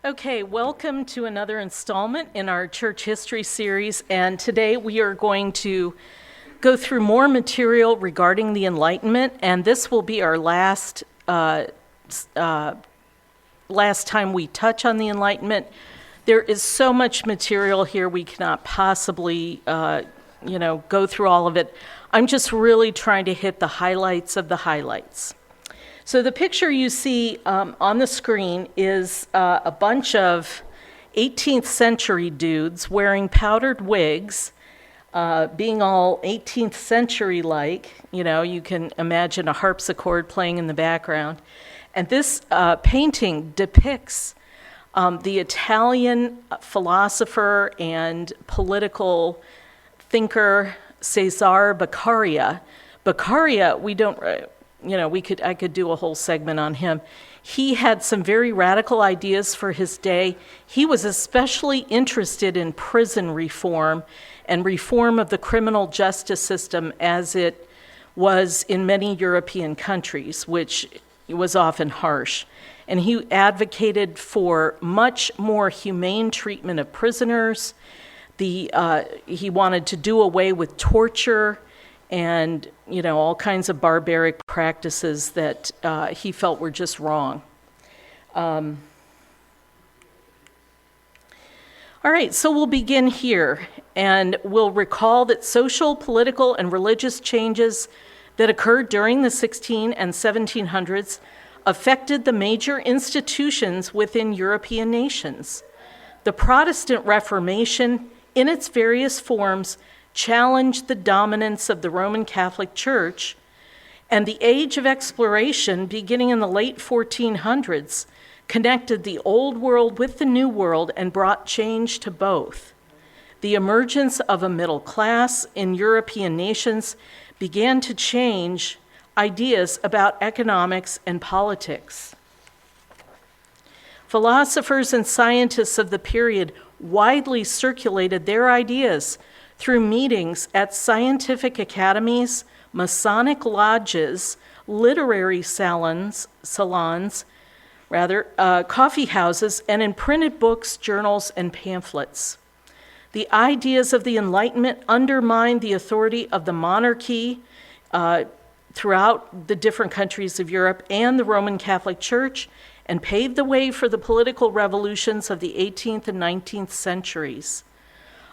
Okay, welcome to another installment in our church history series, and today we are going to go through more material regarding the Enlightenment, and this will be our last time we touch on the Enlightenment. There is so much material here we cannot possibly go through all of it. I'm just really trying to hit the highlights of the highlights. So the picture you see on the screen is a bunch of 18th century dudes wearing powdered wigs, being all 18th century-like. You can imagine a harpsichord playing in the background. And this painting depicts the Italian philosopher and political thinker Cesare Beccaria. Beccaria, I could do a whole segment on him. He had some very radical ideas for his day. He was especially interested in prison reform and reform of the criminal justice system as it was in many European countries, which was often harsh. And he advocated for much more humane treatment of prisoners. He wanted to do away with torture and all kinds of barbaric practices that he felt were just wrong. All right, so we'll begin here, and we'll recall that social, political, and religious changes that occurred during the 16 and 1700s affected the major institutions within European nations. The Protestant Reformation, in its various forms, challenged the dominance of the Roman Catholic Church, and the Age of Exploration, beginning in the late 1400s, connected the Old World with the New World and brought change to both. The emergence of a middle class in European nations began to change ideas about economics and politics. Philosophers and scientists of the period widely circulated their ideas through meetings at scientific academies, Masonic lodges, literary salons, coffee houses, and in printed books, journals, and pamphlets. The ideas of the Enlightenment undermined the authority of the monarchy throughout the different countries of Europe and the Roman Catholic Church, and paved the way for the political revolutions of the 18th and 19th centuries.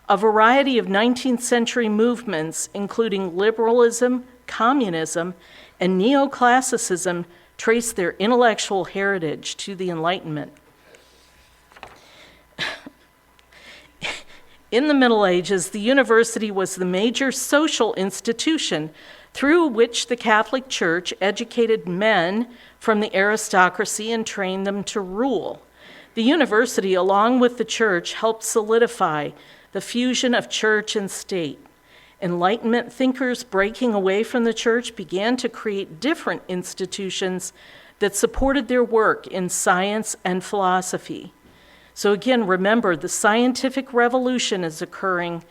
A variety of 19th century movements, including liberalism, communism, and neoclassicism, trace their intellectual heritage to the Enlightenment. In the Middle Ages, the university was the major social institution through which the Catholic Church educated men from the aristocracy and trained them to rule. The university, along with the church, helped solidify the fusion of church and state. Enlightenment thinkers breaking away from the church began to create different institutions that supported their work in science and philosophy. So again, remember, the scientific revolution is occurring.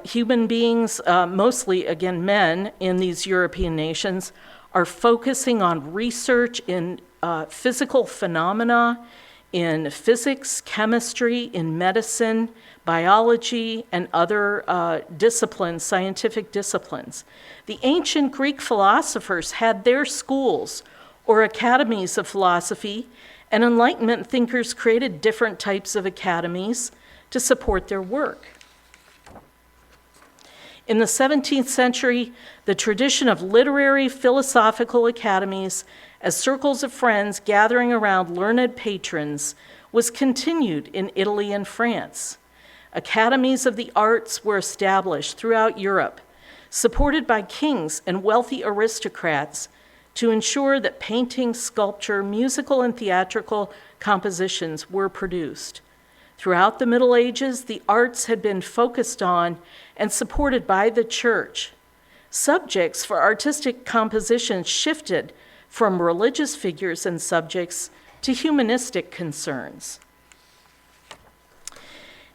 Human beings, mostly, again, men in these European nations, are focusing on research in physical phenomena, in physics, chemistry, in medicine, biology, and other disciplines, scientific disciplines. The ancient Greek philosophers had their schools or academies of philosophy, and Enlightenment thinkers created different types of academies to support their work. In the 17th century, the tradition of literary philosophical academies as circles of friends gathering around learned patrons was continued in Italy and France. Academies of the arts were established throughout Europe, supported by kings and wealthy aristocrats to ensure that painting, sculpture, musical, and theatrical compositions were produced. Throughout the Middle Ages, the arts had been focused on and supported by the church. Subjects for artistic compositions shifted from religious figures and subjects to humanistic concerns.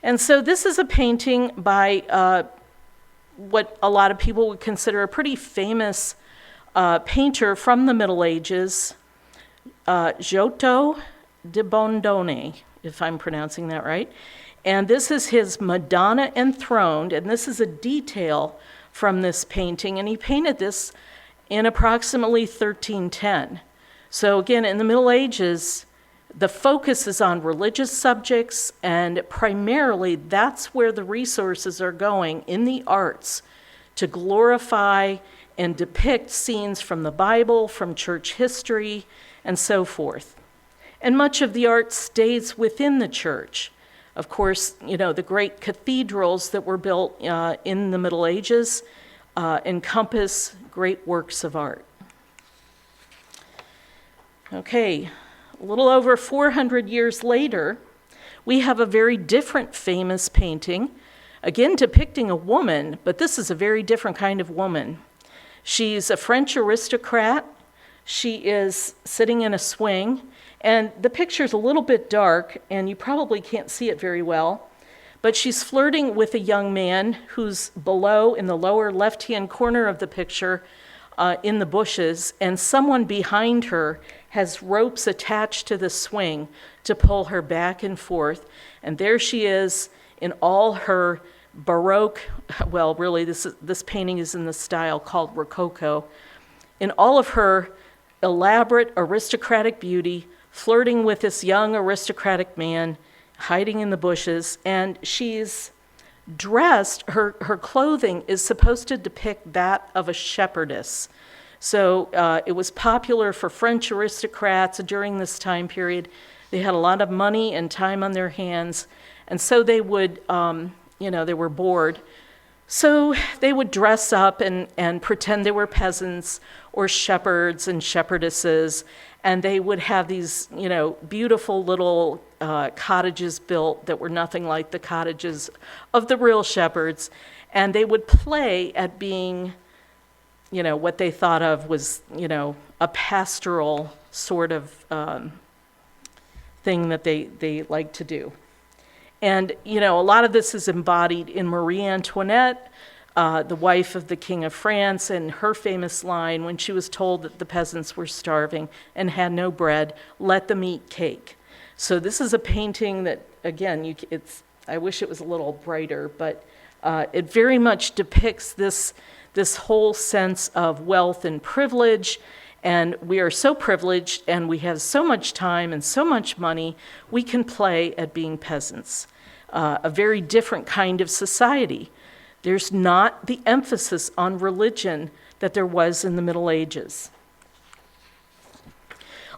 And so this is a painting by what a lot of people would consider a pretty famous painter from the Middle Ages, Giotto di Bondone, if I'm pronouncing that right. And this is his Madonna enthroned, and this is a detail from this painting, and he painted this in approximately 1310. So again, in the Middle Ages, the focus is on religious subjects, and primarily that's where the resources are going in the arts to glorify and depict scenes from the Bible, from church history, and so forth. And much of the art stays within the church. Of course, the great cathedrals that were built in the Middle Ages encompass great works of art. Okay, a little over 400 years later, we have a very different famous painting, again depicting a woman, but this is a very different kind of woman. She's a French aristocrat. She is sitting in a swing, and the picture's a little bit dark, and you probably can't see it very well, but she's flirting with a young man who's below, in the lower left-hand corner of the picture, in the bushes, and someone behind her has ropes attached to the swing to pull her back and forth. And there she is in all her Baroque, well, really, this painting is in the style called Rococo, in all of her elaborate aristocratic beauty, flirting with this young aristocratic man, hiding in the bushes, and she's dressed, her clothing is supposed to depict that of a shepherdess. So it was popular for French aristocrats during this time period. They had a lot of money and time on their hands, and so they would, they were bored. So they would dress up and pretend they were peasants or shepherds and shepherdesses, and they would have these, beautiful little cottages built that were nothing like the cottages of the real shepherds, and they would play at being, what they thought of was, a pastoral sort of thing that they like to do. And, a lot of this is embodied in Marie Antoinette, the wife of the King of France, and her famous line when she was told that the peasants were starving and had no bread, "Let them eat cake." So this is a painting that, again, I wish it was a little brighter, but it very much depicts this whole sense of wealth and privilege. And we are so privileged, and we have so much time and so much money, we can play at being peasants. A very different kind of society. There's not the emphasis on religion that there was in the Middle Ages.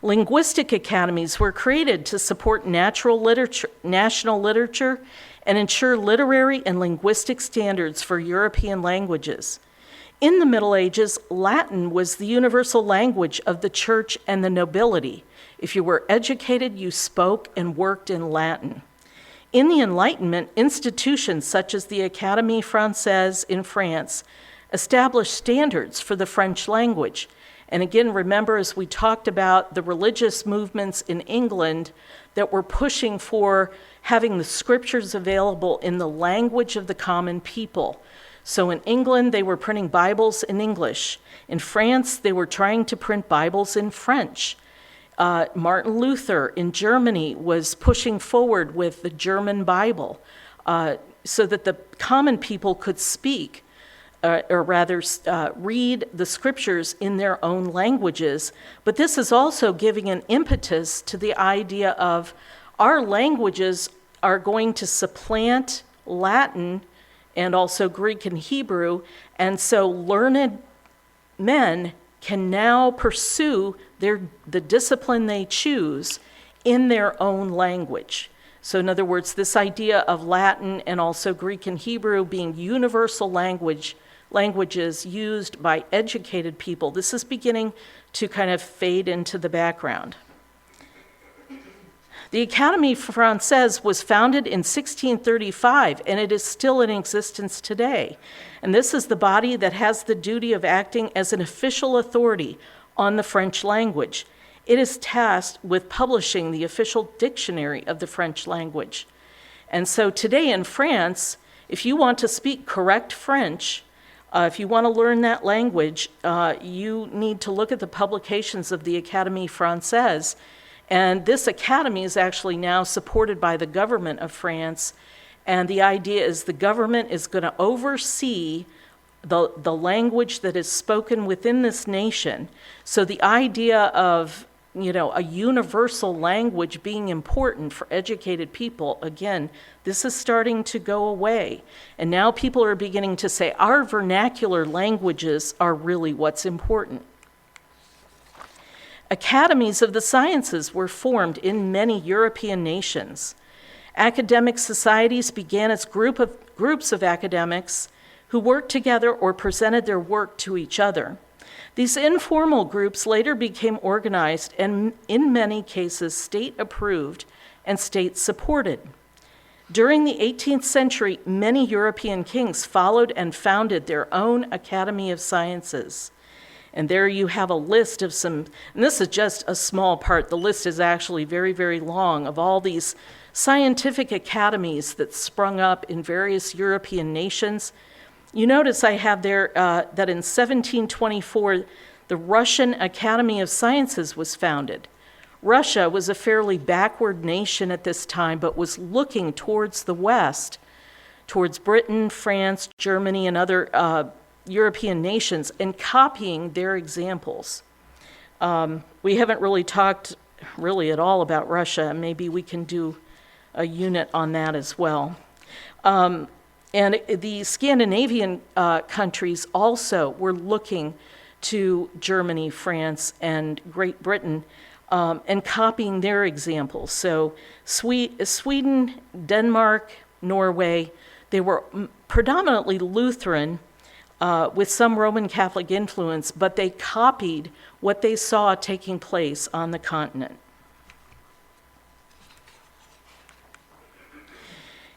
Linguistic academies were created to support national literature and ensure literary and linguistic standards for European languages. In the Middle Ages, Latin was the universal language of the church and the nobility. If you were educated, you spoke and worked in Latin. In the Enlightenment, institutions such as the Académie Française in France established standards for the French language. And again, remember, as we talked about the religious movements in England that were pushing for having the scriptures available in the language of the common people. So in England, they were printing Bibles in English. In France, they were trying to print Bibles in French. Martin Luther in Germany was pushing forward with the German Bible so that the common people could speak, or rather read the scriptures in their own languages. But this is also giving an impetus to the idea of our languages are going to supplant Latin and also Greek and Hebrew, and so learned men can now pursue the discipline they choose in their own language. So in other words, this idea of Latin and also Greek and Hebrew being universal languages used by educated people, this is beginning to kind of fade into the background. The Académie Française was founded in 1635, and it is still in existence today. And this is the body that has the duty of acting as an official authority on the French language. It is tasked with publishing the official dictionary of the French language. And so today in France, if you want to speak correct French, if you want to learn that language, you need to look at the publications of the Académie Française, And this academy is actually now supported by the government of France. And the idea is the government is going to oversee the language that is spoken within this nation. So the idea of, a universal language being important for educated people, again, this is starting to go away. And now people are beginning to say our vernacular languages are really what's important. Academies of the sciences were formed in many European nations. Academic societies began as groups of academics who worked together or presented their work to each other. These informal groups later became organized and, in many cases, state-approved and state-supported. During the 18th century, many European kings followed and founded their own Academy of Sciences. And there you have a list of some, and this is just a small part, the list is actually very, very long, of all these scientific academies that sprung up in various European nations. You notice I have there that in 1724, the Russian Academy of Sciences was founded. Russia was a fairly backward nation at this time, but was looking towards the West, towards Britain, France, Germany, and other European nations, and copying their examples. We haven't really talked at all about Russia. Maybe we can do a unit on that as well. And the Scandinavian countries also were looking to Germany, France, and Great Britain and copying their examples. So Sweden, Denmark, Norway, they were predominantly Lutheran with some Roman Catholic influence, but they copied what they saw taking place on the continent.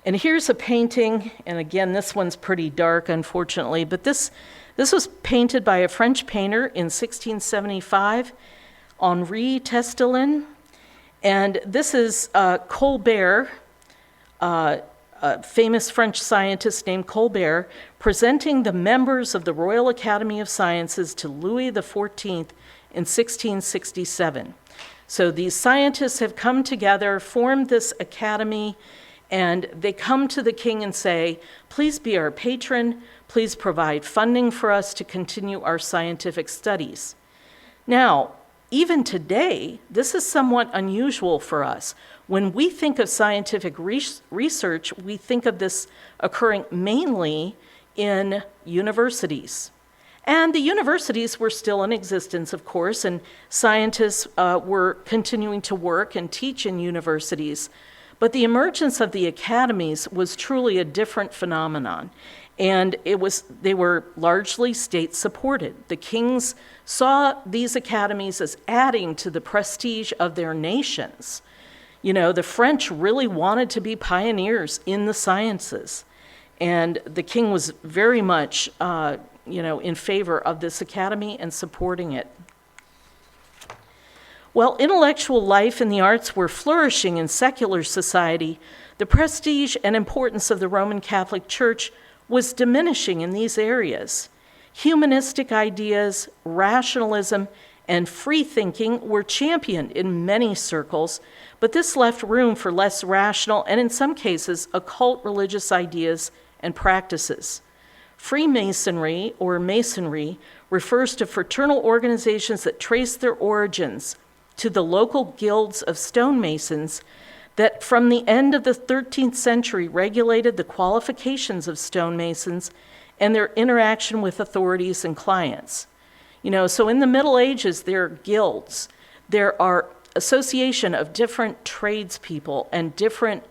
And here's a painting, and again, this one's pretty dark, unfortunately, but this was painted by a French painter in 1675, Henri Testelin, and this is Colbert, a famous French scientist named Colbert, presenting the members of the Royal Academy of Sciences to Louis XIV in 1667. So these scientists have come together, formed this academy, and they come to the king and say, please be our patron, please provide funding for us to continue our scientific studies. Now, even today, this is somewhat unusual for us. When we think of scientific research, we think of this occurring mainly in universities. And the universities were still in existence, of course, and scientists were continuing to work and teach in universities. But the emergence of the academies was truly a different phenomenon, and they were largely state-supported. The kings saw these academies as adding to the prestige of their nations. The French really wanted to be pioneers in the sciences, and the king was very much, in favor of this academy and supporting it. While intellectual life and the arts were flourishing in secular society, the prestige and importance of the Roman Catholic Church was diminishing in these areas. Humanistic ideas, rationalism, and free thinking were championed in many circles, but this left room for less rational and, in some cases, occult religious ideas and practices. Freemasonry, or Masonry, refers to fraternal organizations that trace their origins to the local guilds of stonemasons that from the end of the 13th century regulated the qualifications of stonemasons and their interaction with authorities and clients. So in the Middle Ages, there are guilds. There are association of different tradespeople and different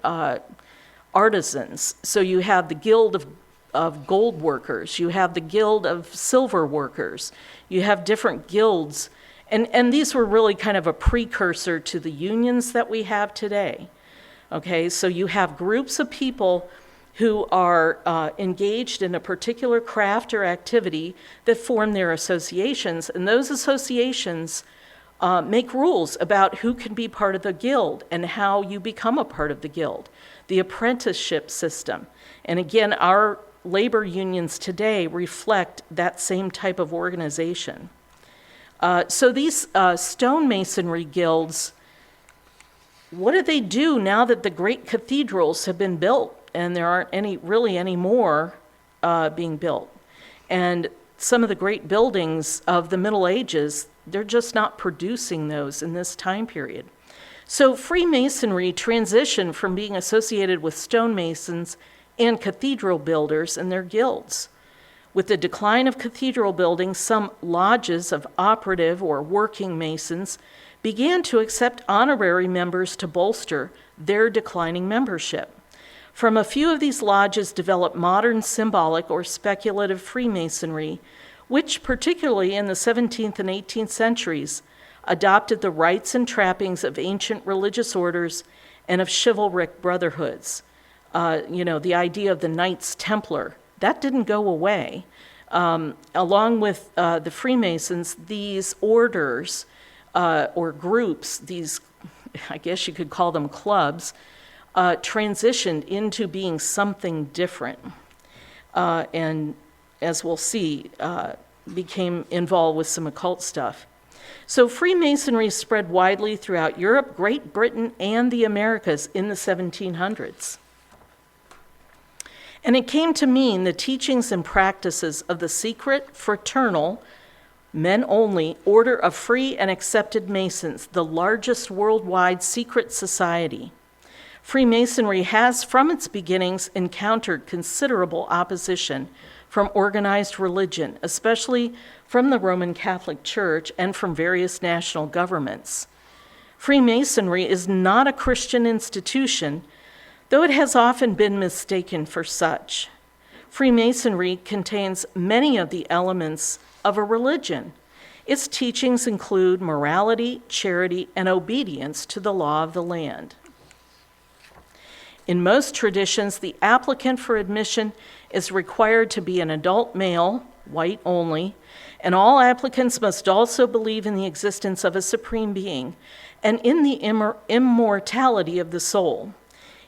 artisans. So you have the guild of gold workers. You have the guild of silver workers. You have different guilds. And these were really kind of a precursor to the unions that we have today. Okay, so you have groups of people who are engaged in a particular craft or activity that form their associations, and those associations make rules about who can be part of the guild and how you become a part of the guild, the apprenticeship system. And again, our labor unions today reflect that same type of organization. So these stonemasonry guilds what do they do now that the great cathedrals have been built and there aren't any more being built? And some of the great buildings of the Middle Ages, they're just not producing those in this time period. So Freemasonry transitioned from being associated with stonemasons and cathedral builders and their guilds. With the decline of cathedral buildings, some lodges of operative or working masons began to accept honorary members to bolster their declining membership. From a few of these lodges developed modern symbolic or speculative Freemasonry, which particularly in the 17th and 18th centuries adopted the rites and trappings of ancient religious orders and of chivalric brotherhoods. The idea of the Knights Templar, that didn't go away. Along with the Freemasons, these orders or groups, these, I guess you could call them clubs, transitioned into being something different. And as we'll see, became involved with some occult stuff. So Freemasonry spread widely throughout Europe, Great Britain, and the Americas in the 1700s. And it came to mean the teachings and practices of the secret, fraternal, men-only order of free and accepted Masons, the largest worldwide secret society. Freemasonry has, from its beginnings, encountered considerable opposition from organized religion, especially from the Roman Catholic Church and from various national governments. Freemasonry is not a Christian institution, though it has often been mistaken for such. Freemasonry contains many of the elements of a religion. Its teachings include morality, charity, and obedience to the law of the land. In most traditions, the applicant for admission is required to be an adult male, white only, and all applicants must also believe in the existence of a supreme being and in the immortality of the soul.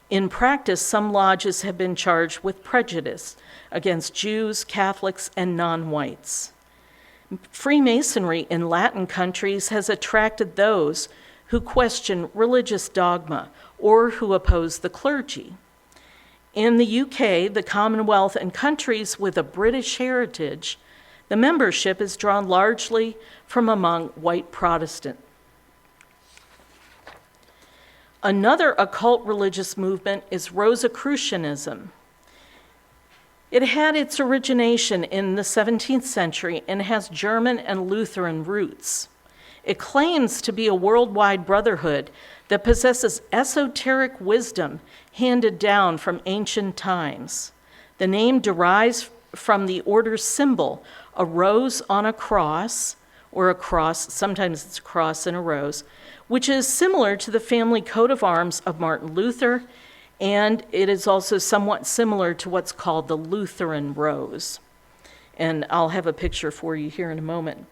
In practice, some lodges have been charged with prejudice against Jews, Catholics, and non-whites. Freemasonry in Latin countries has attracted those who question religious dogma or who oppose the clergy. In the UK, the Commonwealth, and countries with a British heritage, the membership is drawn largely from among white Protestant. Another occult religious movement is Rosicrucianism. It had its origination in the 17th century and has German and Lutheran roots. It claims to be a worldwide brotherhood that possesses esoteric wisdom handed down from ancient times. The name derives from the order's symbol, a rose on a cross, or a cross, sometimes it's a cross and a rose, which is similar to the family coat of arms of Martin Luther, and it is also somewhat similar to what's called the Lutheran rose. And I'll have a picture for you here in a moment.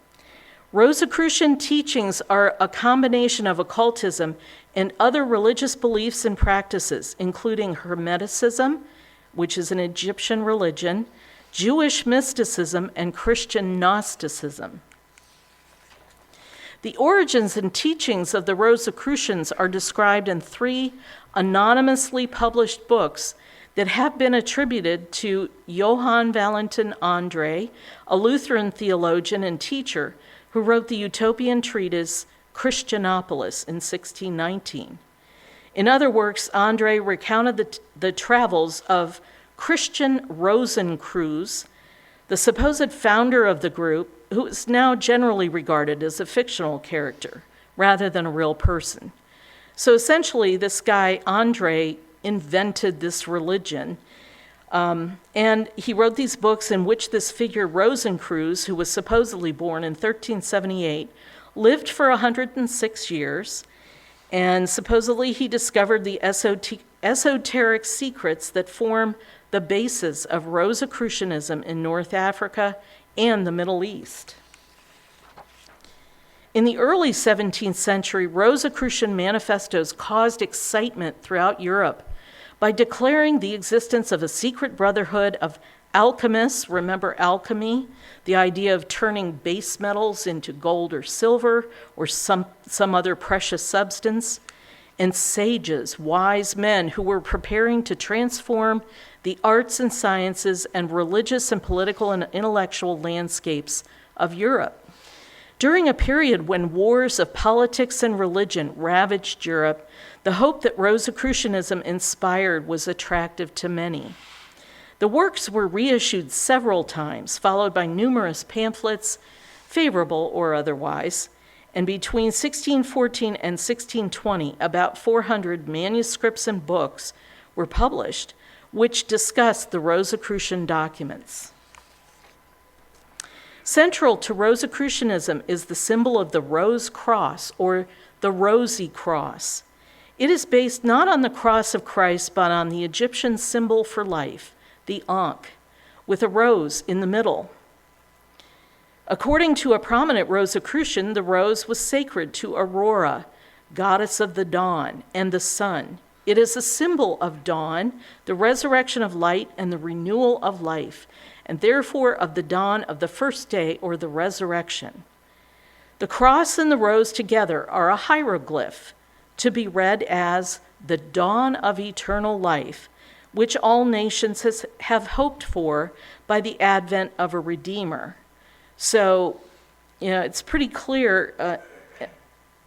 Rosicrucian teachings are a combination of occultism and other religious beliefs and practices, including Hermeticism, which is an Egyptian religion, Jewish mysticism, and Christian Gnosticism. The origins and teachings of the Rosicrucians are described in 3 anonymously published books that have been attributed to Johann Valentin André, a Lutheran theologian and teacher who wrote the utopian treatise Christianopolis in 1619. In other works, André recounted the travels of Christian Rosicrucius, the supposed founder of the group, who is now generally regarded as a fictional character rather than a real person. So essentially, this guy, André, invented this religion, and he wrote these books in which this figure, Rosicrucius, who was supposedly born in 1378, lived for 106 years, and supposedly he discovered the esoteric secrets that form the basis of Rosicrucianism in North Africa and the Middle East. In the early 17th century, Rosicrucian manifestos caused excitement throughout Europe by declaring the existence of a secret brotherhood of alchemists. Remember alchemy, the idea of turning base metals into gold or silver or some other precious substance, and sages, wise men who were preparing to transform the arts and sciences and religious and political and intellectual landscapes of Europe. During a period when wars of politics and religion ravaged Europe, the hope that Rosicrucianism inspired was attractive to many. The works were reissued several times, followed by numerous pamphlets, favorable or otherwise, and between 1614 and 1620, about 400 manuscripts and books were published, which discussed the Rosicrucian documents. Central to Rosicrucianism is the symbol of the rose cross, or the rosy cross. It is based not on the cross of Christ, but on the Egyptian symbol for life, the Ankh, with a rose in the middle. According to a prominent Rosicrucian, the rose was sacred to Aurora, goddess of the dawn, and the sun. It is a symbol of dawn, the resurrection of light, and the renewal of life, and therefore of the dawn of the first day, or the resurrection. The cross and the rose together are a hieroglyph to be read as the dawn of eternal life, which all nations have hoped for by the advent of a Redeemer. So, it's pretty clear,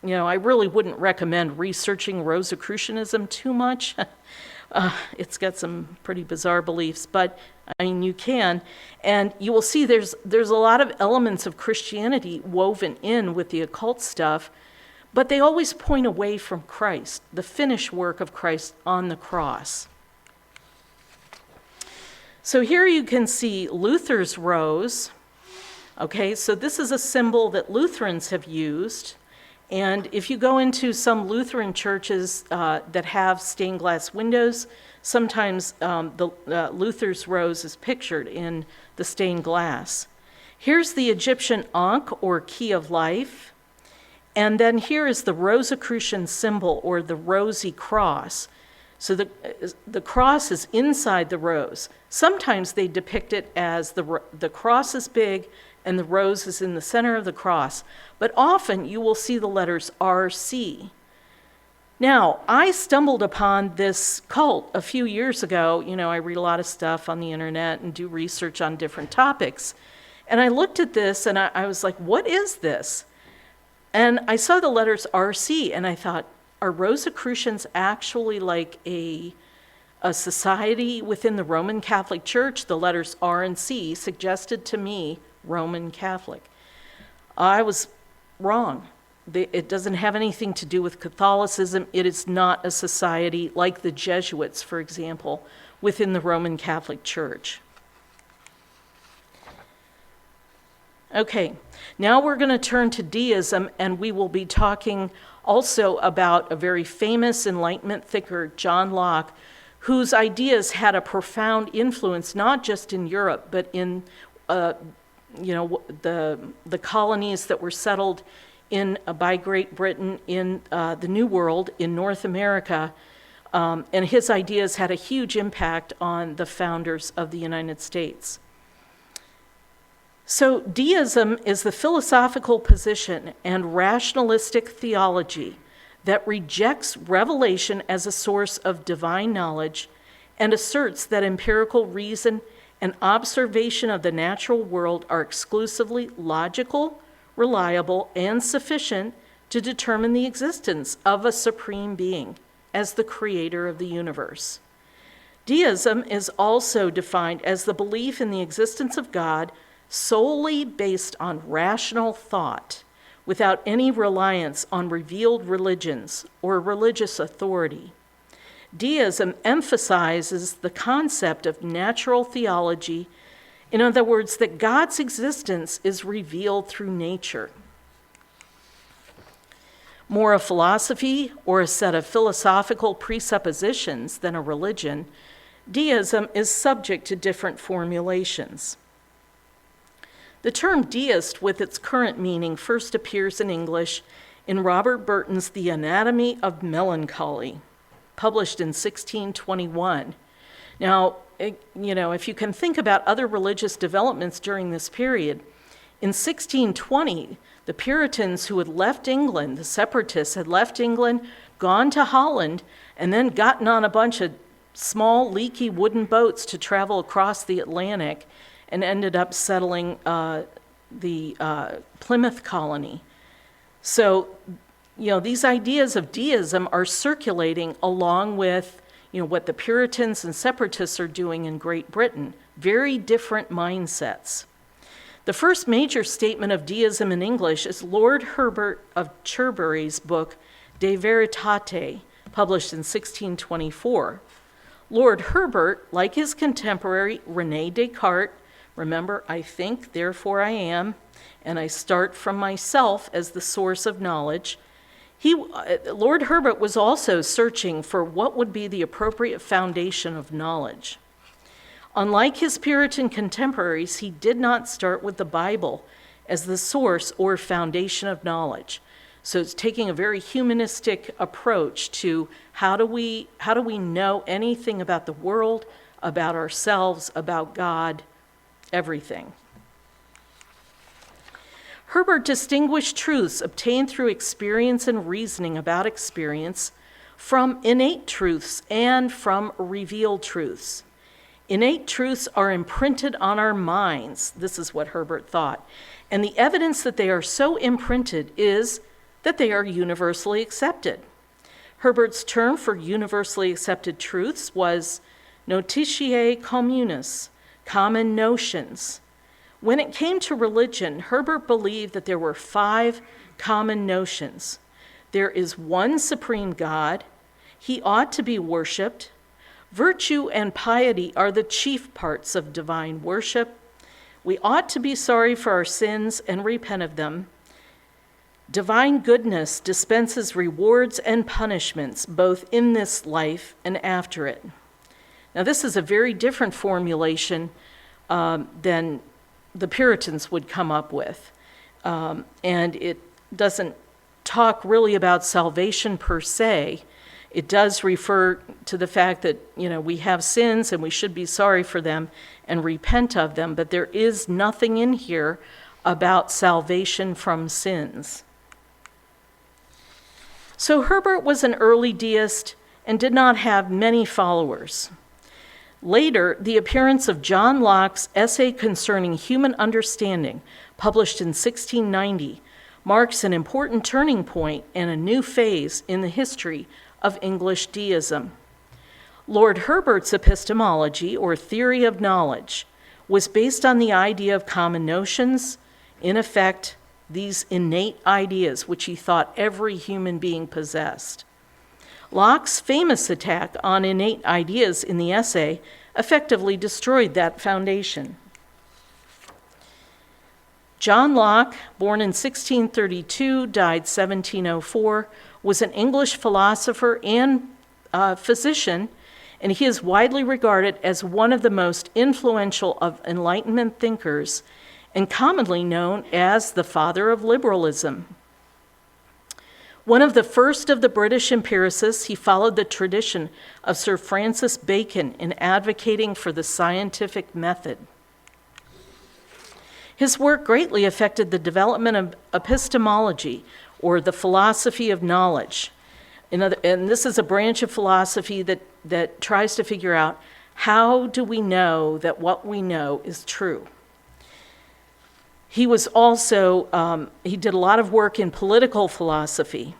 I really wouldn't recommend researching Rosicrucianism too much. It's got some pretty bizarre beliefs, but you can. And you will see there's a lot of elements of Christianity woven in with the occult stuff, but they always point away from Christ, the finished work of Christ on the cross. So here you can see Luther's rose. Okay, so this is a symbol that Lutherans have used. And if you go into some Lutheran churches that have stained glass windows, sometimes Luther's rose is pictured in the stained glass. Here's the Egyptian Ankh, or key of life. And then here is the Rosicrucian symbol, or the rosy cross. So the cross is inside the rose. Sometimes they depict it as the cross is big and the rose is in the center of the cross. But often you will see the letters RC. Now, I stumbled upon this cult a few years ago. I read a lot of stuff on the internet and do research on different topics. And I looked at this and I was like, what is this? And I saw the letters RC and I thought, are Rosicrucians actually like a society within the Roman Catholic Church? The letters R and C suggested to me Roman Catholic. I was wrong. It doesn't have anything to do with Catholicism. It is not a society like the Jesuits, for example, within the Roman Catholic Church. Okay, now we're going to turn to Deism, and we will be talking also about a very famous Enlightenment thinker, John Locke, whose ideas had a profound influence not just in Europe, but in the colonies that were settled by Great Britain in the New World in North America. And his ideas had a huge impact on the founders of the United States. So deism is the philosophical position and rationalistic theology that rejects revelation as a source of divine knowledge and asserts that empirical reason and observation of the natural world are exclusively logical, reliable, and sufficient to determine the existence of a supreme being as the creator of the universe. Deism is also defined as the belief in the existence of God solely based on rational thought, without any reliance on revealed religions or religious authority. Deism emphasizes the concept of natural theology, in other words, that God's existence is revealed through nature. More a philosophy or a set of philosophical presuppositions than a religion, deism is subject to different formulations. The term deist, with its current meaning, first appears in English in Robert Burton's The Anatomy of Melancholy, published in 1621. Now, if you can think about other religious developments during this period, in 1620, The Puritans who had left England, the separatists had left England, gone to Holland, and then gotten on a bunch of small, leaky wooden boats to travel across the Atlantic and ended up settling the Plymouth colony. So, these ideas of deism are circulating along with, what the Puritans and separatists are doing in Great Britain. Very different mindsets. The first major statement of deism in English is Lord Herbert of Cherbury's book, De Veritate, published in 1624. Lord Herbert, like his contemporary René Descartes, remember, I think, therefore I am, and I start from myself as the source of knowledge. Lord Herbert was also searching for what would be the appropriate foundation of knowledge. Unlike his Puritan contemporaries, he did not start with the Bible as the source or foundation of knowledge. So it's taking a very humanistic approach to how do we know anything about the world, about ourselves, about God, everything. Herbert distinguished truths obtained through experience and reasoning about experience from innate truths and from revealed truths. Innate truths are imprinted on our minds, this is what Herbert thought, and the evidence that they are so imprinted is that they are universally accepted. Herbert's term for universally accepted truths was notitiae communis, common notions. When it came to religion, Herbert believed that there were 5 common notions. There is one supreme God. He ought to be worshiped. Virtue and piety are the chief parts of divine worship. We ought to be sorry for our sins and repent of them. Divine goodness dispenses rewards and punishments both in this life and after it. Now, this is a very different formulation than the Puritans would come up with. And it doesn't talk really about salvation per se. It does refer to the fact that, we have sins and we should be sorry for them and repent of them, but there is nothing in here about salvation from sins. So Herbert was an early deist and did not have many followers. Later, the appearance of John Locke's essay concerning human understanding, published in 1690, marks an important turning point and a new phase in the history of English deism. Lord Herbert's epistemology, or theory of knowledge, was based on the idea of common notions, in effect, these innate ideas which he thought every human being possessed. Locke's famous attack on innate ideas in the essay effectively destroyed that foundation. John Locke, born in 1632, died 1704, was an English philosopher and physician, and he is widely regarded as one of the most influential of Enlightenment thinkers and commonly known as the father of liberalism. One of the first of the British empiricists, he followed the tradition of Sir Francis Bacon in advocating for the scientific method. His work greatly affected the development of epistemology, or the philosophy of knowledge. And this is a branch of philosophy that tries to figure out, how do we know that what we know is true? He was also, he did a lot of work in political philosophy.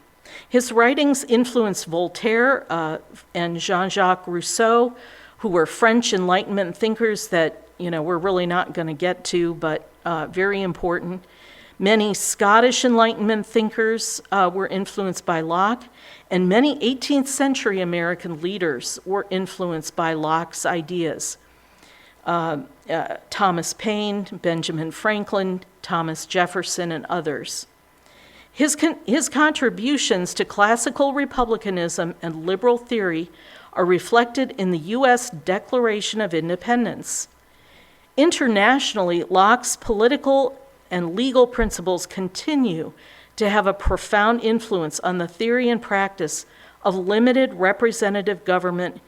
His writings influenced Voltaire and Jean-Jacques Rousseau, who were French Enlightenment thinkers that, we're really not going to get to, but very important. Many Scottish Enlightenment thinkers were influenced by Locke, and many 18th century American leaders were influenced by Locke's ideas. Thomas Paine, Benjamin Franklin, Thomas Jefferson, and others. His contributions to classical republicanism and liberal theory are reflected in the U.S. Declaration of Independence. Internationally, Locke's political and legal principles continue to have a profound influence on the theory and practice of limited representative government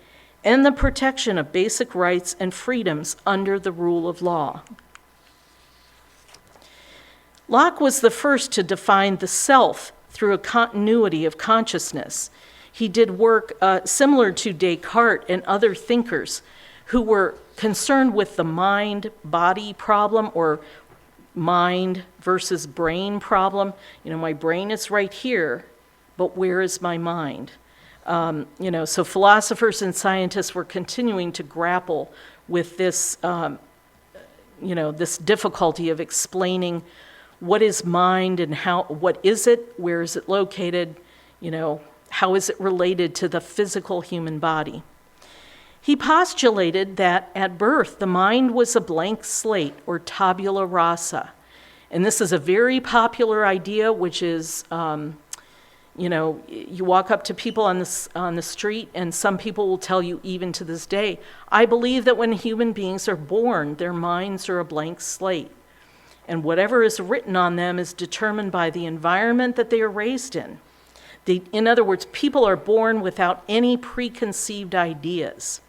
and the protection of basic rights and freedoms under the rule of law. Locke was the first to define the self through a continuity of consciousness. He did work similar to Descartes and other thinkers who were concerned with the mind-body problem, or mind versus brain problem. My brain is right here, but where is my mind? So philosophers and scientists were continuing to grapple with this, this difficulty of explaining what is mind and what is it, where is it located, how is it related to the physical human body. He postulated that at birth, the mind was a blank slate, or tabula rasa. And this is a very popular idea, which is, you walk up to people on the street, and some people will tell you, even to this day, I believe that when human beings are born, their minds are a blank slate. And whatever is written on them is determined by the environment that they are raised in. In other words, people are born without any preconceived ideas.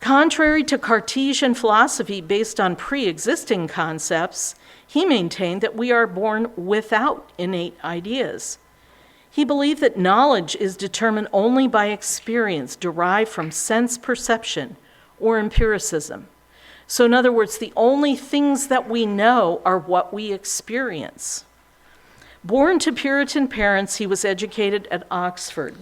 Contrary to Cartesian philosophy based on pre-existing concepts, he maintained that we are born without innate ideas. He believed that knowledge is determined only by experience derived from sense perception or empiricism. So in other words, the only things that we know are what we experience. Born to Puritan parents, he was educated at Oxford.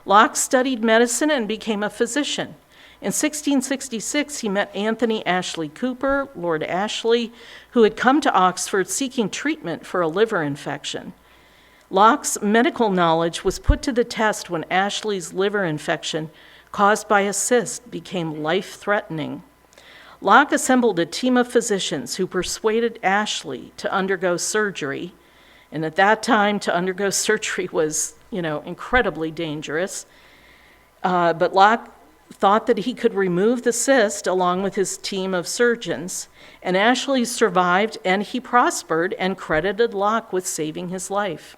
Locke studied medicine and became a physician. In 1666, he met Anthony Ashley Cooper, Lord Ashley, who had come to Oxford seeking treatment for a liver infection. Locke's medical knowledge was put to the test when Ashley's liver infection, caused by a cyst, became life-threatening. Locke assembled a team of physicians who persuaded Ashley to undergo surgery. And at that time, to undergo surgery was, incredibly dangerous. But Locke thought that he could remove the cyst along with his team of surgeons. And Ashley survived, and he prospered, and credited Locke with saving his life.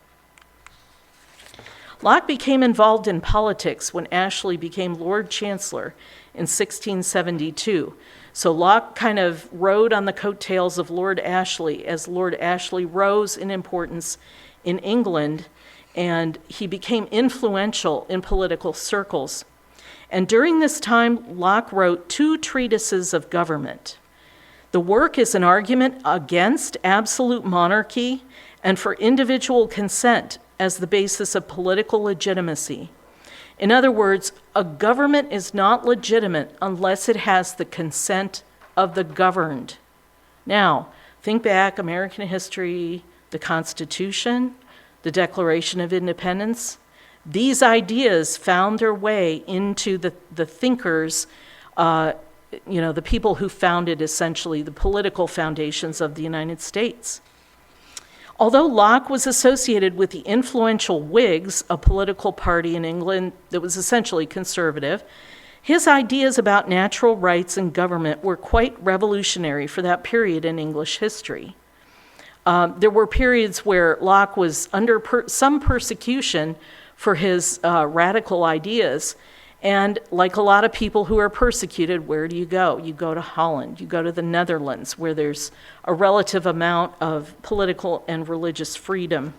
Locke became involved in politics when Ashley became Lord Chancellor in 1672. So Locke kind of rode on the coattails of Lord Ashley as Lord Ashley rose in importance in England, and he became influential in political circles. And during this time, Locke wrote 2 treatises of government. The work is an argument against absolute monarchy and for individual consent as the basis of political legitimacy. In other words, a government is not legitimate unless it has the consent of the governed. Now, think back, American history, the Constitution, the Declaration of Independence. These ideas found their way into the thinkers, the people who founded essentially the political foundations of the United States. Although Locke was associated with the influential Whigs, a political party in England that was essentially conservative, his ideas about natural rights and government were quite revolutionary for that period in English history. There were periods where Locke was under some persecution for his radical ideas. And like a lot of people who are persecuted, where do you go? You go to Holland, you go to the Netherlands, where there's a relative amount of political and religious freedom.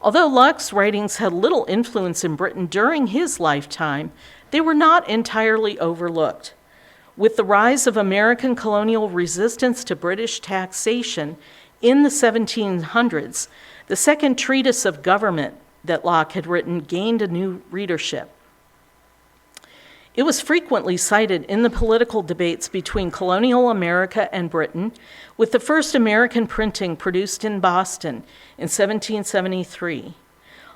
Although Locke's writings had little influence in Britain during his lifetime, they were not entirely overlooked. With the rise of American colonial resistance to British taxation in the 1700s, the second treatise of government that Locke had written gained a new readership. It was frequently cited in the political debates between colonial America and Britain, with the first American printing produced in Boston in 1773.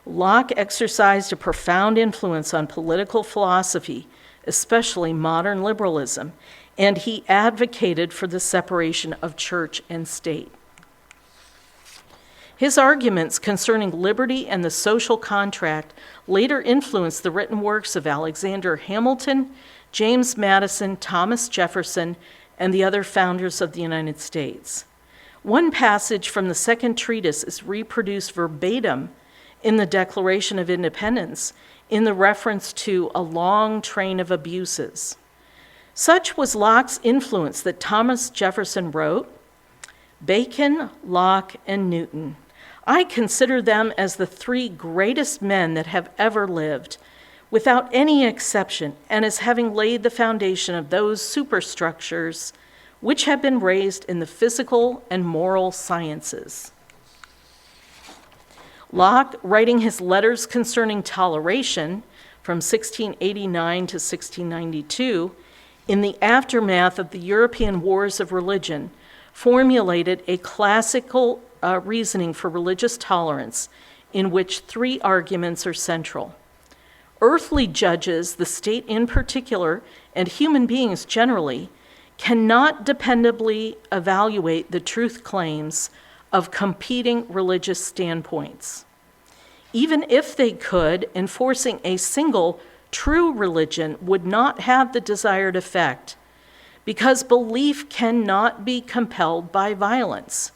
Locke exercised a profound influence on political philosophy, especially modern liberalism, and he advocated for the separation of church and state. His arguments concerning liberty and the social contract later influenced the written works of Alexander Hamilton, James Madison, Thomas Jefferson, and the other founders of the United States. One passage from the second treatise is reproduced verbatim in the Declaration of Independence in the reference to a long train of abuses. Such was Locke's influence that Thomas Jefferson wrote, "Bacon, Locke, and Newton. I consider them as the three greatest men that have ever lived, without any exception, and as having laid the foundation of those superstructures which have been raised in the physical and moral sciences." Locke, writing his Letters Concerning Toleration from 1689 to 1692, in the aftermath of the European wars of religion, formulated a classical reasoning for religious tolerance in which three arguments are central. Earthly judges, the state in particular, and human beings generally, cannot dependably evaluate the truth claims of competing religious standpoints. Even if they could, enforcing a single true religion would not have the desired effect, because belief cannot be compelled by violence.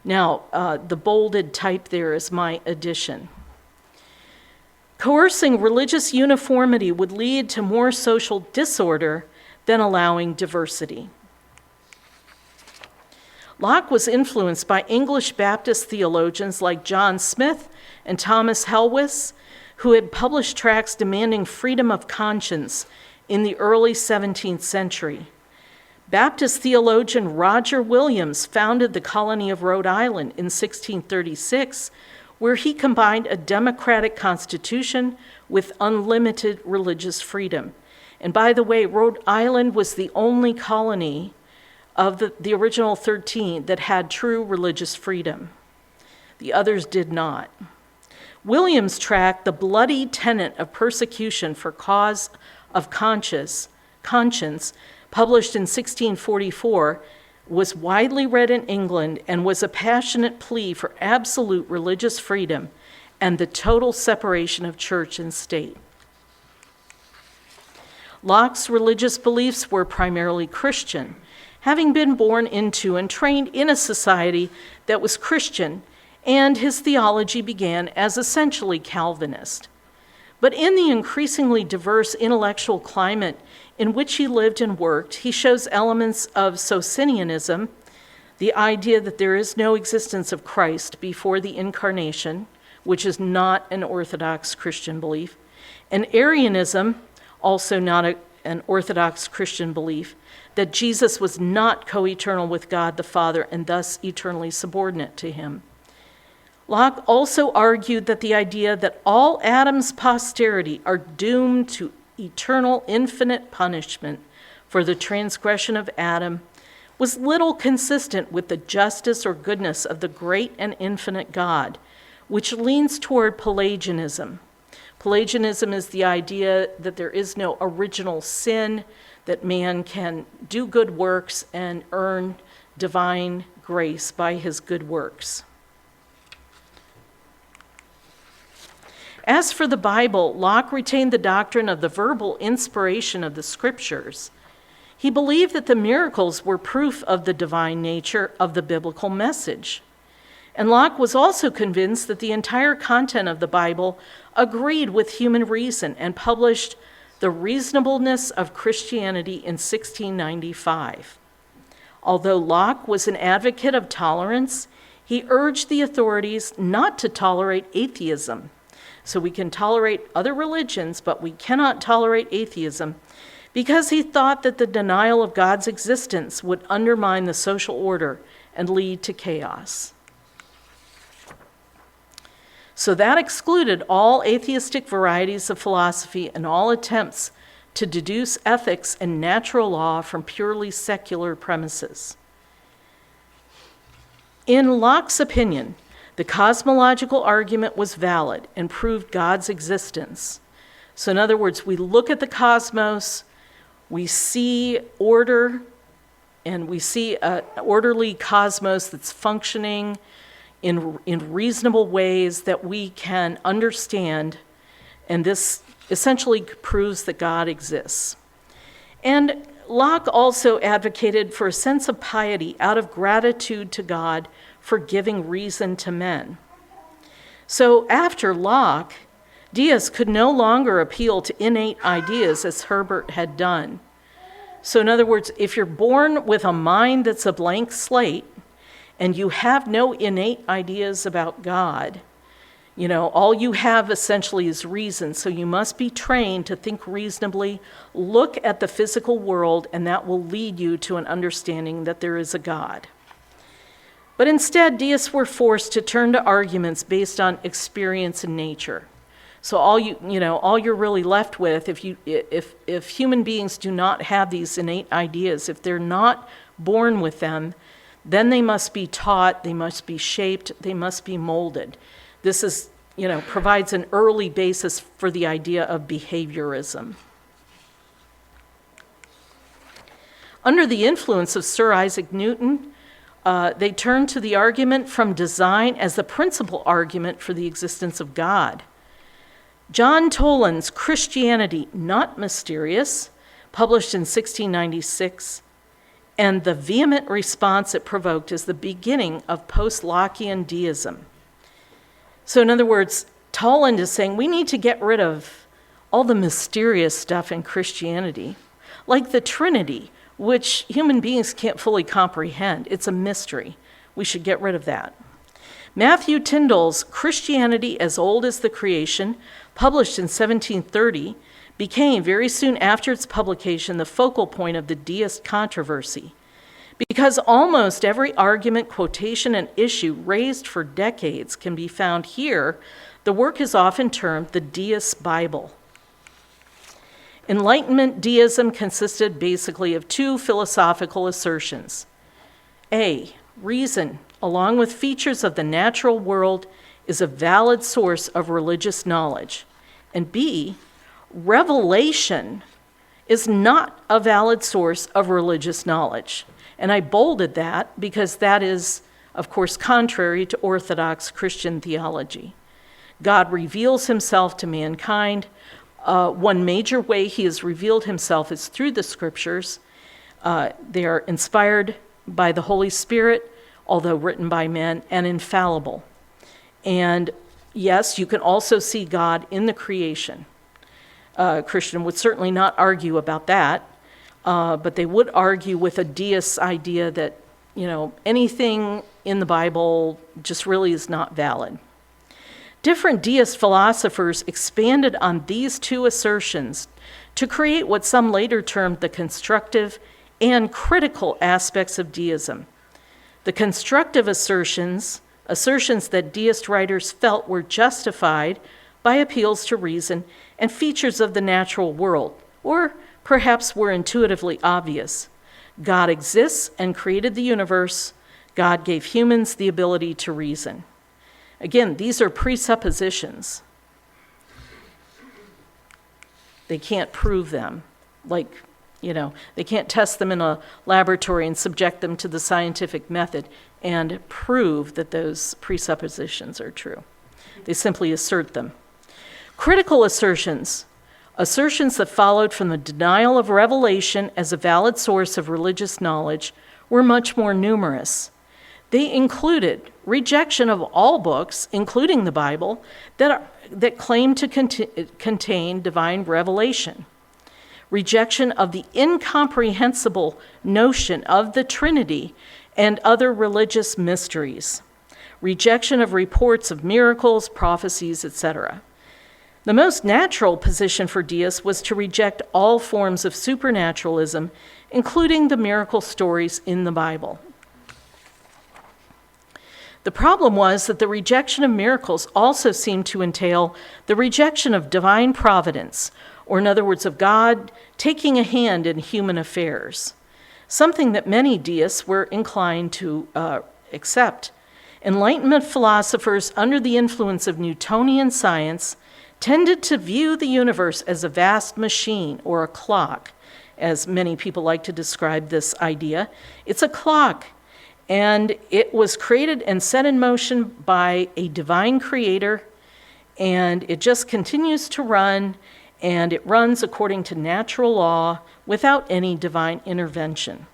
Now, the bolded type there is my addition. Coercing religious uniformity would lead to more social disorder than allowing diversity. Locke was influenced by English Baptist theologians like John Smith and Thomas Helwys, who had published tracts demanding freedom of conscience in the early 17th century. Baptist theologian Roger Williams founded the colony of Rhode Island in 1636, where he combined a democratic constitution with unlimited religious freedom. And by the way, Rhode Island was the only colony of the original 13 that had true religious freedom. The others did not. Williams' tract, The Bloody Tenet of Persecution for Cause of Conscience, published in 1644, was widely read in England and was a passionate plea for absolute religious freedom and the total separation of church and state. Locke's religious beliefs were primarily Christian, having been born into and trained in a society that was Christian, and his theology began as essentially Calvinist. But in the increasingly diverse intellectual climate in which he lived and worked, he shows elements of Socinianism, the idea that there is no existence of Christ before the incarnation, which is not an Orthodox Christian belief, and Arianism, also not an Orthodox Christian belief, that Jesus was not co-eternal with God the Father and thus eternally subordinate to him. Locke also argued that the idea that all Adam's posterity are doomed to eternal infinite punishment for the transgression of Adam was little consistent with the justice or goodness of the great and infinite God, which leans toward Pelagianism. Pelagianism is the idea that there is no original sin, that man can do good works and earn divine grace by his good works. As for the Bible, Locke retained the doctrine of the verbal inspiration of the scriptures. He believed that the miracles were proof of the divine nature of the biblical message. And Locke was also convinced that the entire content of the Bible agreed with human reason and published The Reasonableness of Christianity in 1695. Although Locke was an advocate of tolerance, he urged the authorities not to tolerate atheism. So we can tolerate other religions, but we cannot tolerate atheism, because he thought that the denial of God's existence would undermine the social order and lead to chaos. So that excluded all atheistic varieties of philosophy and all attempts to deduce ethics and natural law from purely secular premises. In Locke's opinion, the cosmological argument was valid and proved God's existence. So in other words, we look at the cosmos, we see order, and we see an orderly cosmos that's functioning in reasonable ways that we can understand, and this essentially proves that God exists. And Locke also advocated for a sense of piety out of gratitude to God for giving reason to men. So after Locke, deists could no longer appeal to innate ideas as Herbert had done. So in other words, if you're born with a mind that's a blank slate and you have no innate ideas about God, all you have essentially is reason. So you must be trained to think reasonably, look at the physical world, and that will lead you to an understanding that there is a God. But instead, deists were forced to turn to arguments based on experience and nature. So all you're really left with, if human beings do not have these innate ideas, if they're not born with them, then they must be taught, they must be shaped, they must be molded. This provides an early basis for the idea of behaviorism. Under the influence of Sir Isaac Newton, they turned to the argument from design as the principal argument for the existence of God. John Toland's Christianity Not Mysterious, published in 1696, and the vehement response it provoked is the beginning of post-Lockean deism. So in other words, Toland is saying we need to get rid of all the mysterious stuff in Christianity, like the Trinity, which human beings can't fully comprehend. It's a mystery. We should get rid of that. Matthew Tyndall's Christianity as Old as the Creation, published in 1730, became, very soon after its publication, the focal point of the deist controversy. Because almost every argument, quotation, and issue raised for decades can be found here, the work is often termed the Deist Bible. Enlightenment deism consisted basically of two philosophical assertions. A, reason, along with features of the natural world, is a valid source of religious knowledge. And B, revelation is not a valid source of religious knowledge. And I bolded that because that is, of course, contrary to Orthodox Christian theology. God reveals himself to mankind. One major way he has revealed himself is through the scriptures. They are inspired by the Holy Spirit, although written by men, and infallible. And yes, you can also see God in the creation. Christian would certainly not argue about that, but they would argue with a deist idea that, anything in the Bible just really is not valid. Different deist philosophers expanded on these two assertions to create what some later termed the constructive and critical aspects of deism. The constructive assertions that deist writers felt were justified by appeals to reason and features of the natural world, or perhaps were intuitively obvious. God exists and created the universe. God gave humans the ability to reason. Again, these are presuppositions. They can't prove them. They can't test them in a laboratory and subject them to the scientific method and prove that those presuppositions are true. They simply assert them. Critical assertions that followed from the denial of revelation as a valid source of religious knowledge, were much more numerous. They included rejection of all books, including the Bible, that claim to contain divine revelation. Rejection of the incomprehensible notion of the Trinity and other religious mysteries. Rejection of reports of miracles, prophecies, etc. The most natural position for deists was to reject all forms of supernaturalism, including the miracle stories in the Bible. The problem was that the rejection of miracles also seemed to entail the rejection of divine providence, or in other words, of God taking a hand in human affairs, something that many deists were inclined to accept. Enlightenment philosophers, under the influence of Newtonian science, tended to view the universe as a vast machine or a clock, as many people like to describe this idea. It's a clock, and it was created and set in motion by a divine creator, and it just continues to run, and it runs according to natural law without any divine intervention.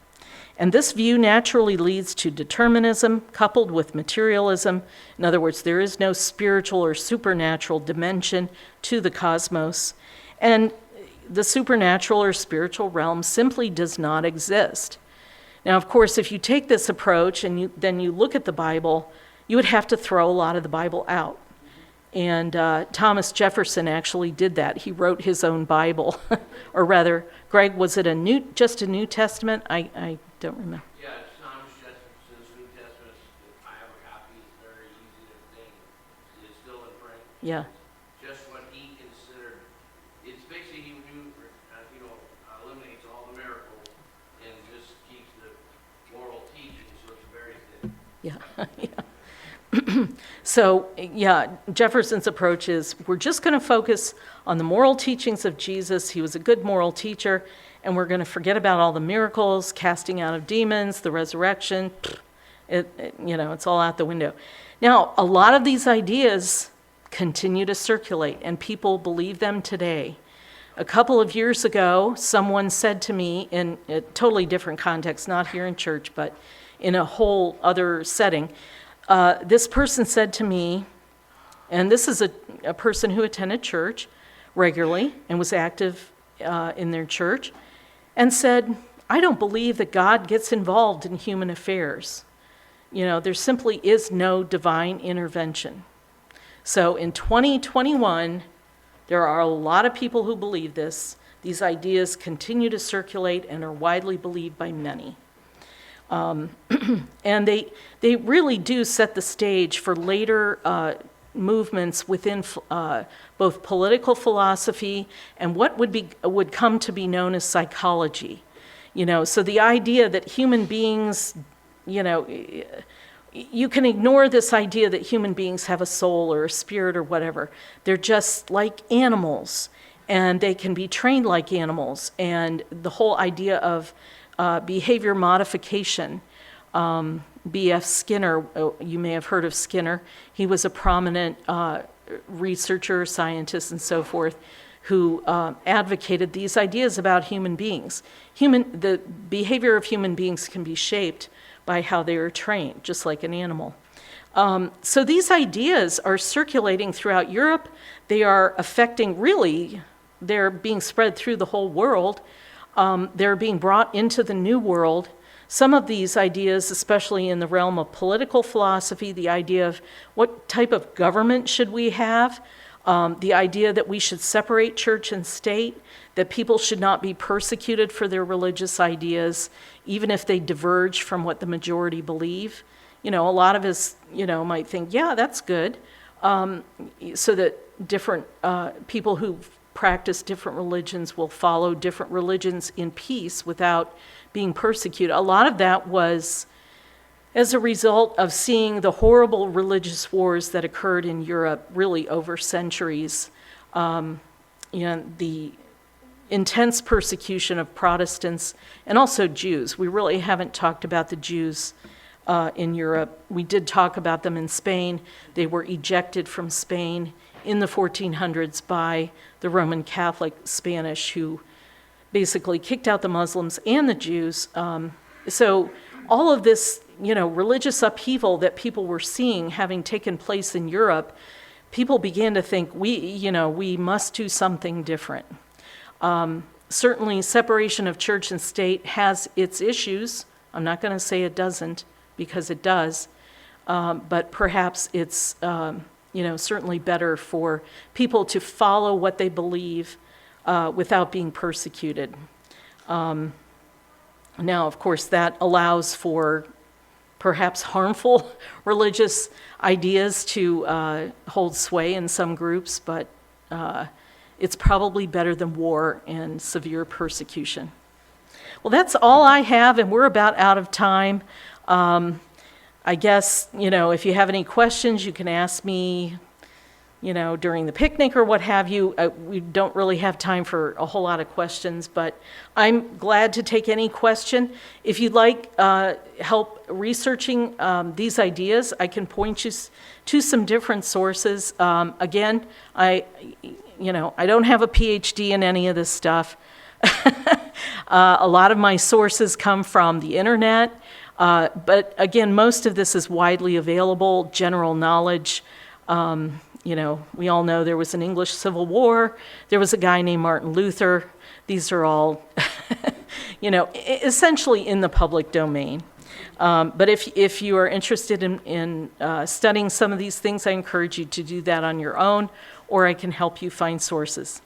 And this view naturally leads to determinism coupled with materialism. In other words, there is no spiritual or supernatural dimension to the cosmos. And the supernatural or spiritual realm simply does not exist. Now, of course, if you take this approach and then you look at the Bible, you would have to throw a lot of the Bible out. And Thomas Jefferson actually did that. He wrote his own Bible. Or rather, Greg, was it just a New Testament? I don't remember. Yeah, it's Thomas Jefferson's New Testament. I have a copy. It's very easy to obtain. It's still in print. Yeah. Just what he considered. It's basically he eliminates all the miracles and just keeps the moral teaching, so it's very thin. Yeah, yeah. So, yeah, Jefferson's approach is we're just going to focus on the moral teachings of Jesus. He was a good moral teacher, and we're going to forget about all the miracles, casting out of demons, the resurrection. It's all out the window. Now, a lot of these ideas continue to circulate, and people believe them today. A couple of years ago, someone said to me in a totally different context, not here in church, but in a whole other setting, this person said to me, and this is a person who attended church regularly and was active in their church, and said, I don't believe that God gets involved in human affairs. There simply is no divine intervention. So in 2021, there are a lot of people who believe this. These ideas continue to circulate and are widely believed by many. And they really do set the stage for later movements within both political philosophy and what would come to be known as psychology. So the idea that human beings, you can ignore this idea that human beings have a soul or a spirit or whatever. They're just like animals, and they can be trained like animals. And the whole idea of behavior modification. B.F. Skinner, you may have heard of Skinner. He was a prominent researcher, scientist, and so forth, who advocated these ideas about human beings. The behavior of human beings can be shaped by how they are trained, just like an animal. So these ideas are circulating throughout Europe. They are affecting, they're being spread through the whole world. They're being brought into the New World. Some of these ideas, especially in the realm of political philosophy, the idea of what type of government should we have, the idea that we should separate church and state, that people should not be persecuted for their religious ideas, even if they diverge from what the majority believe. A lot of us, might think, yeah, that's good, so that different people who practice different religions will follow different religions in peace without being persecuted. A lot of that was as a result of seeing the horrible religious wars that occurred in Europe really over centuries. The intense persecution of Protestants and also Jews. We really haven't talked about the Jews in Europe. We did talk about them in Spain. They were ejected from Spain in the 1400s by the Roman Catholic Spanish, who basically kicked out the Muslims and the Jews. So all of this, religious upheaval that people were seeing having taken place in Europe, people began to think, we must do something different. Certainly, separation of church and state has its issues. I'm not going to say it doesn't, because it does. But perhaps it's, certainly better for people to follow what they believe without being persecuted. Now, of course, that allows for perhaps harmful religious ideas to hold sway in some groups, but it's probably better than war and severe persecution. Well, that's all I have, and we're about out of time. I guess, if you have any questions, you can ask me, during the picnic or what have you. We don't really have time for a whole lot of questions, but I'm glad to take any question. If you'd like help researching these ideas, I can point you to some different sources. Again, I don't have a PhD in any of this stuff. A lot of my sources come from the internet, but again, most of this is widely available, general knowledge. We all know there was an English Civil War. There was a guy named Martin Luther. These are all, essentially in the public domain. But if you are interested in studying some of these things, I encourage you to do that on your own, or I can help you find sources.